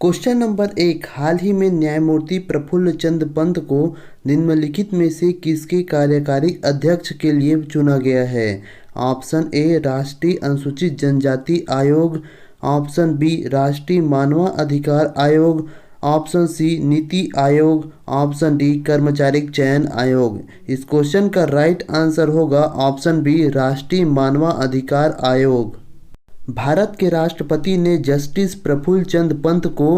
Question number 1, हाल ही में न्यायमूर्ति प्रफुल्ल चंद्र पंत को निम्नलिखित में से किसके कार्यकारी अध्यक्ष के लिए चुना गया है? ऑप्शन ए राष्ट्रीय अनुसूचित जनजाति आयोग, ऑप्शन बी राष्ट्रीय मानवाधिकार आयोग, option C NITI Aayog, option D कर्मचारी चयन आयोग। इस क्वेश्चन का राइट आंसर होगा ऑप्शन बी राष्ट्रीय मानवाधिकार आयोग। भारत के राष्ट्रपति ने जस्टिस प्रफुल्ल चंद्र पंत को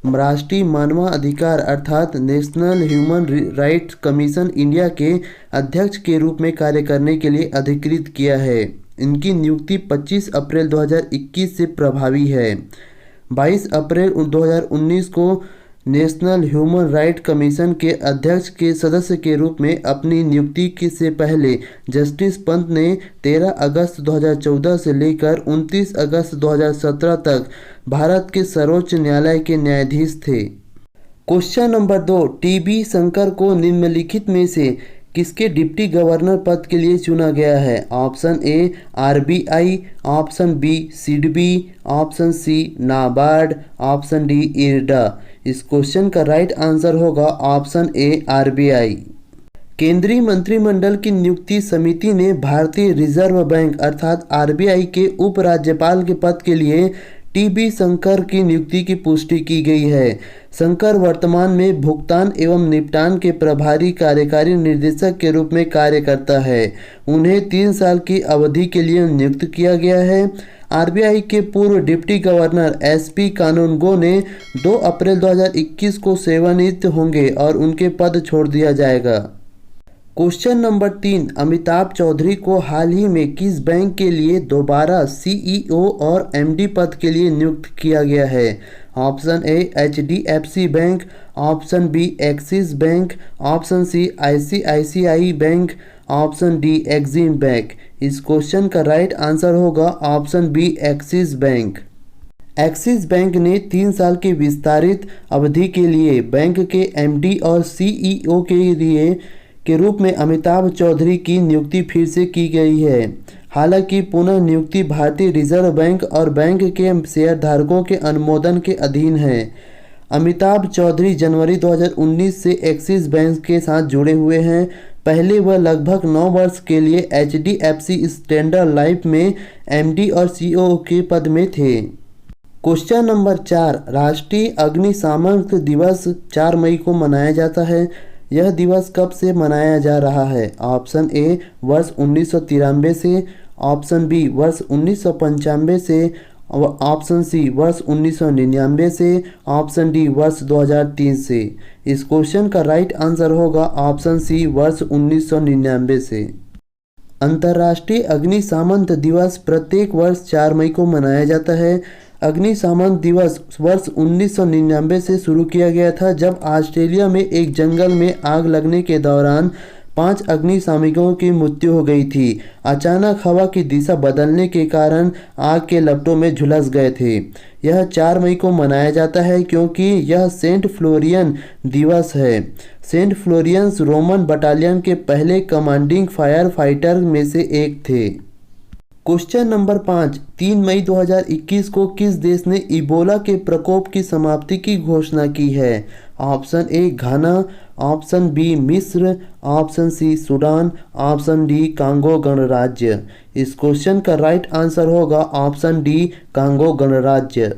राष्ट्रीय मानवाधिकार अर्थात national human rights commission India के अध्यक्ष के रूप में कार्य करने के लिए अधिकृत किया है। इनकी नियुक्ति 25 अप्रैल 2021 से प्रभावी है। 22 अप्रैल 2019 को नेशनल ह्यूमन राइट कमीशन के अध्यक्ष के सदस्य के रूप में अपनी नियुक्ति से पहले जस्टिस पंत ने 13 अगस्त 2014 से लेकर 29 अगस्त 2017 तक भारत के सर्वोच्च न्यायालय के न्यायाधीश थे। क्वेश्चन नंबर 2, टीबी शंकर को निम्नलिखित में से किसके डिप्टी गवर्नर पद के लिए चुना गया है? Option A RBI, option B SIDBI, option C NABARD, option D IRDA. इस क्वेश्चन का राइट आंसर होगा ऑप्शन ए आरबीआई। केंद्रीय मंत्रिमंडल की नियुक्ति समिति ने भारतीय रिजर्व बैंक अर्थात आरबीआई के उपराज्यपाल के पद के लिए टीबी शंकर की नियुक्ति की पुष्टि की गई है। शंकर वर्तमान में भुगतान एवं निपटान के प्रभारी कार्यकारी निर्देशक के रूप में कार्य करता है। उन्हें 3 साल की अवधि के लिए नियुक्त किया गया है। आरबीआई के पूर्व डिप्टी गवर्नर एसपी कानूनगो ने 2 अप्रैल 2021 को सेवानिवृत्त होंगे और उनके पद छोड़ दिया जाएगा। क्वेश्चन नंबर 3, अमिताभ चौधरी को हाल ही में किस बैंक के लिए दोबारा सीईओ और एमडी पद के लिए नियुक्त किया गया है? Option A HDFC bank, option B Axis bank, option C ICICI bank, option D EXIM bank. इस क्वेश्चन का राइट आंसर होगा option B Axis bank. Axis bank ने 3 साल की विस्तारित अवधि के लिए बैंक के एमडी और सीईओ के रूप में अमिताभ चौधरी की नियुक्ति फिर से की गई है। हालांकि पुनः नियुक्ति भारतीय रिजर्व बैंक और बैंक के शेयरधारकों के अनुमोदन के अधीन है। अमिताभ चौधरी जनवरी 2019 से एक्सिस बैंक के साथ जुड़े हुए हैं। पहले वह लगभग 9 वर्ष के लिए एचडीएफसी स्टैंडर्ड लाइफ में एमडी और सीईओ के पद में थे। क्वेश्चन नंबर 4, राष्ट्रीय अग्निशामक दिवस 4 मई को मनाया जाता है। यह दिवस कब से मनाया जा रहा है? ऑप्शन ए वर्ष 1993 से, ऑप्शन बी वर्ष 1995 से, ऑप्शन सी वर्ष 1999 से, ऑप्शन डी वर्ष 2003 से। इस क्वेश्चन का राइट आंसर होगा ऑप्शन सी वर्ष 1999 से। अंतर्राष्ट्रीय अग्निशामक दिवस प्रत्येक वर्ष 4 मई को मनाया जाता है। अग्निशामक दिवस वर्ष 1999 से शुरू किया गया था, जब ऑस्ट्रेलिया में एक जंगल में आग लगने के दौरान 5 अग्निशामकों की मृत्यु हो गई थी। अचानक हवा की दिशा बदलने के कारण आग के लपटों में झुलस गए थे। यह 4 मई को मनाया जाता है क्योंकि यह सेंट फ्लोरियन दिवस है। सेंट फ्लोरियंस रोमन बटालियन के पहले कमांडिंग फायर फाइटर में से एक थे। क्वेश्चन नंबर 5, 3 मई 2021 को किस देश ने इबोला के प्रकोप की समाप्ति की घोषणा की है? Option A Ghana, option B मिस्र, option C Sudan, option D Congo गणराज्य। इस क्वेश्चन का राइट आंसर होगा ऑप्शन डी कांगो गणराज्य।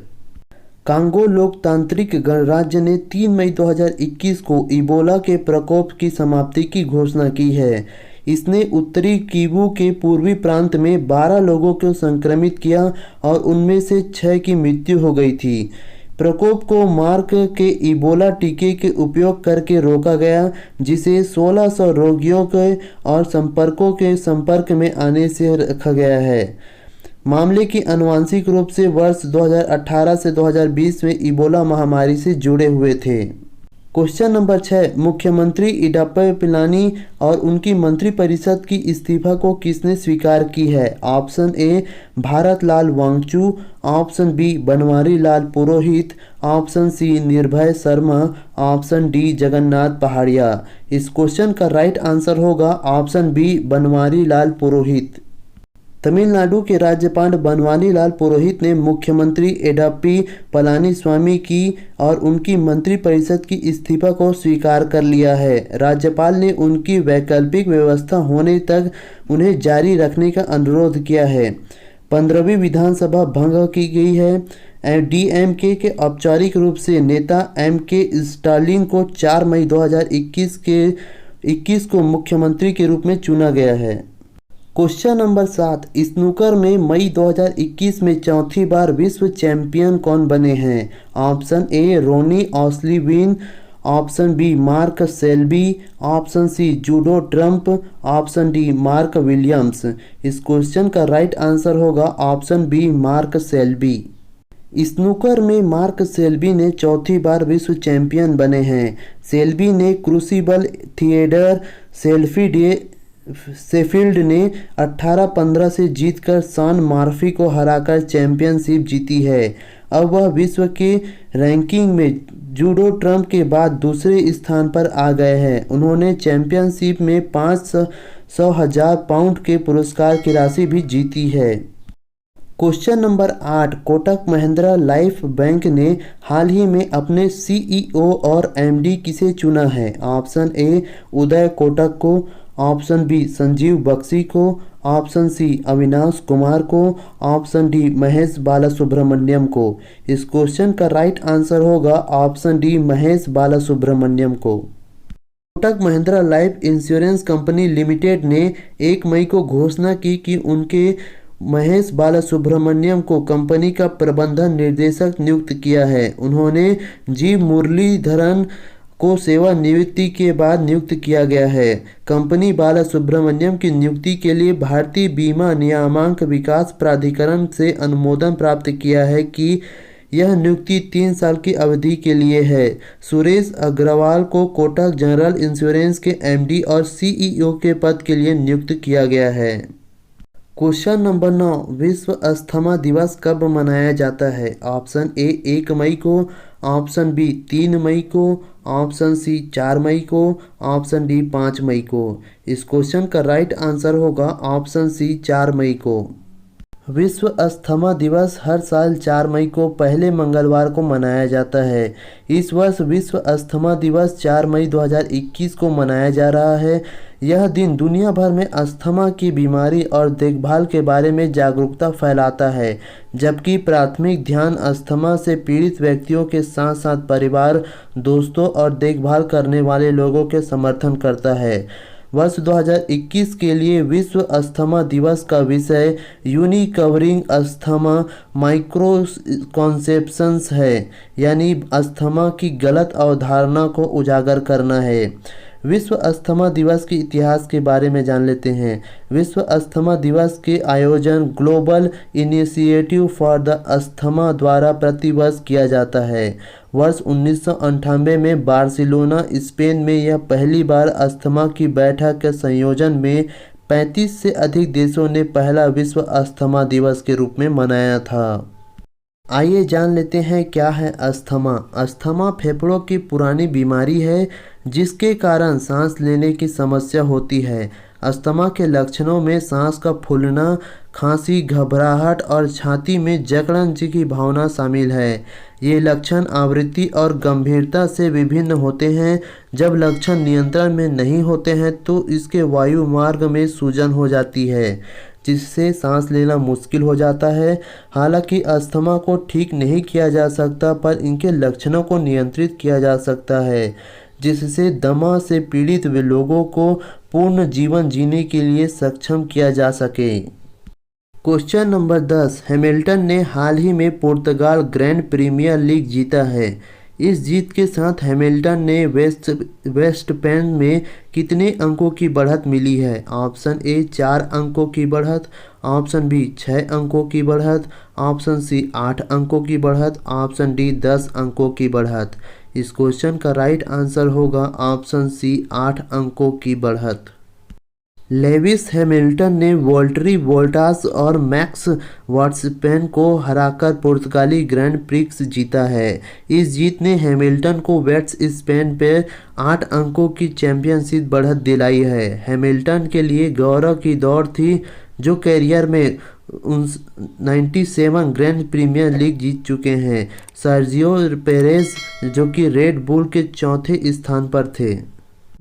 कांगो लोकतांत्रिक गणराज्य ने 3 मई 2021 को इबोला के प्रकोप की समाप्ति की घोषणा की है। इसने उत्तरी किवू के पूर्वी प्रांत में 12 लोगों को संक्रमित किया और उनमें से 6 की मृत्यु हो गई थी। प्रकोप को मार्क के इबोला टीके के उपयोग करके रोका गया, जिसे 1600 रोगियों के और संपर्कों के संपर्क में आने से रखा गया है। मामले की आनुवंशिक रूप से वर्ष 2018 से 2020 में इबोला महामारी से जुड़े हुए थे। क्वेश्चन नंबर 6, मुख्यमंत्री इडाप्पा पिलानी और उनकी मंत्रिपरिषद की इस्तीफा को किसने स्वीकार की है? Option A Bharat Lal Wangchu, option B Banwari Lal Purohit, option C Nirbhay Sharma, option D Jagannath Pahadia. इस क्वेश्चन का राइट आंसर होगा ऑप्शन बी बनवारी लाल पुरोहित। तमिलनाडु के राज्यपाल बनवारीलाल पुरोहित ने मुख्यमंत्री एडप्पी पलानीस्वामी की और उनकी मंत्रिपरिषद की इस्तीफा को स्वीकार कर लिया है। राज्यपाल ने उनकी वैकल्पिक व्यवस्था होने तक उन्हें जारी रखने का अनुरोध किया है। 15वीं विधानसभा भंग की गई है। डीएमके के औपचारिक रूप से नेता एमके स्टालिन को 4 मई 2021 को मुख्यमंत्री के रूप में चुना गया है। क्वेश्चन नंबर 7, स्नूकर में मई 2021 में चौथी बार विश्व चैंपियन कौन बने हैं? Option A Ronnie O'Sullivan, option B Mark Selby, option C Judd Trump, option D Mark Williams. इस क्वेश्चन का राइट आंसर होगा option B Mark Selby. Snooker में मार्क सेल्बी ने चौथी बार विश्व चैंपियन बने हैं। सेल्बी ने क्रूसिबल थिएटर शेफील्ड ने 18-15 से जीतकर शॉन मर्फी को हराकर चैंपियनशिप जीती है। अब वह विश्व के रैंकिंग में जूडो ट्रम्प के बाद दूसरे स्थान पर आ गए हैं। उन्होंने चैंपियनशिप में 500,000 पाउंड के पुरस्कार की राशि भी जीती है। Question number 8, Kotak Mahindra life bank ने हाल ही में अपने सीईओ और एमडी किसे चुना है? ऑप्शन ए उदय कोटक को, ऑप्शन बी संजीव बख्शी को, ऑप्शन सी अविनाश कुमार को, ऑप्शन डी महेश बालासुब्रमण्यम को। इस क्वेश्चन का राइट आंसर होगा ऑप्शन डी महेश बालासुब्रमण्यम को। Kotak Mahindra life insurance company limited ने 1 मई को घोषणा की कि उनके महेश बालासुब्रमण्यम को कंपनी का प्रबंधन निर्देशक नियुक्त किया है। उन्होंने जी मुरलीधरन को सेवानिवृत्ति के बाद नियुक्त किया गया है। कंपनी बालासुब्रमण्यम की नियुक्ति के लिए भारतीय बीमा नियामक विकास प्राधिकरण से अनुमोदन प्राप्त किया है कि यह नियुक्ति 3 साल की अवधि के लिए है। सुरेश अग्रवाल को कोटक जनरल इंश्योरेंस के एमडी और सीईओ के पद के लिए नियुक्त किया गया है। क्वेश्चन नंबर 9, विश्व अस्थमा दिवस कब मनाया जाता है? ऑप्शन ए 1 मई को, ऑप्शन बी 3 मई को, ऑप्शन सी 4 मई को, ऑप्शन डी 5 मई को। इस क्वेश्चन का राइट आंसर होगा ऑप्शन सी 4 मई को। विश्व अस्थमा दिवस हर साल 4 मई को पहले मंगलवार को मनाया जाता है। इस वर्ष विश्व अस्थमा दिवस 4 मई 2021 को मनाया जा रहा है। यह दिन दुनिया भर में अस्थमा की बीमारी और देखभाल के बारे में जागरूकता फैलाता है, जबकि प्राथमिक ध्यान अस्थमा से पीड़ित व्यक्तियों के साथ साथ परिवार, दोस्तों और देखभाल करने वाले लोगों के समर्थन करता है। वर्ष 2021 के लिए विश्व अस्थमा दिवस का विषय यूनिकवरिंग अस्थमा माइक्रोकॉन्सेप्शंस है, यानी अस्थमा की गलत अवधारणा को उजागर करना है। विश्व अस्थमा दिवस के इतिहास के बारे में जान लेते हैं। विश्व अस्थमा दिवस के आयोजन global initiative for the asthma द्वारा प्रतिवर्ष किया जाता है। वर्ष 1998 में बार्सिलोना, स्पेन में यह पहली बार अस्थमा की बैठक के संयोजन में 35 से अधिक देशों ने पहला विश्व अस्थमा दिवस के रूप में मनाया था। आइए जान लेते हैं क्या है अस्थमा। अस्थमा फेफड़ों की पुरानी बीमारी है जिसके कारण सांस लेने की समस्या होती है। अस्थमा के लक्षणों में सांस का फूलना, खांसी, घबराहट और छाती में जकड़न की भावना शामिल है। ये लक्षण आवृत्ति और गंभीरता से विभिन्न होते हैं। जब लक्षण नियंत्रण में नहीं होते हैं तो इसके वायु मार्ग में सूजन हो जाती है, जिससे सांस लेना मुश्किल हो जाता है। हालांकि अस्थमा को ठीक नहीं किया जा सकता, पर इनके लक्षणों को नियंत्रित किया जा सकता है, जिससे दमा से पीड़ित लोगों को पूर्ण जीवन जीने के लिए सक्षम किया जा सके। क्वेश्चन नंबर 10, हैमिल्टन ने हाल ही में पुर्तगाल ग्रैंड प्रीमियर लीग जीता है। इस जीत के साथ हैमिल्टन ने वेस्टपेन में कितने अंकों की बढ़त मिली है? ऑप्शन ए 4 अंकों की बढ़त, ऑप्शन बी 6 अंकों की बढ़त, ऑप्शन सी 8 अंकों की बढ़त, ऑप्शन डी 10 अंकों की बढ़त। इस क्वेश्चन का राइट आंसर होगा ऑप्शन सी 8 अंकों की बढ़त। लेविस हैमिल्टन ने वॉल्टरी बोल्टास और मैक्स वर्स्टैपेन को हराकर पुर्तगाली ग्रैंड प्रिक्स जीता है। इस जीत ने हैमिल्टन को वर्स्टैपेन पर 8 अंकों की चैंपियनशिप बढ़त दिलाई है। हैमिल्टन के लिए गौरव की दौड़ थी जो कैरियर में 97 ग्रैंड प्रीमियर लीग जीत चुके हैं। सर्जियो पेरेज जो कि रेड बुल के चौथे स्थान पर थे।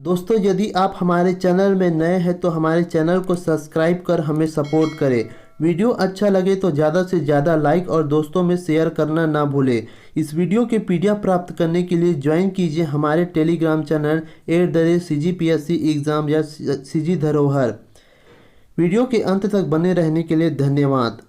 दोस्तों, यदि आप हमारे चैनल में नए हैं तो हमारे चैनल को सब्सक्राइब कर हमें सपोर्ट करें। वीडियो अच्छा लगे तो ज़्यादा से ज़्यादा लाइक और दोस्तों में शेयर करना ना भूलें। इस वीडियो के PDF प्राप्त करने के लिए ज्वाइन कीजिए हमारे टेलीग्राम चैनल @CGPSC एग्ज़ाम या CG धरोहर। वीडियो के अंत तक बने रहने के लिए धन्यवाद।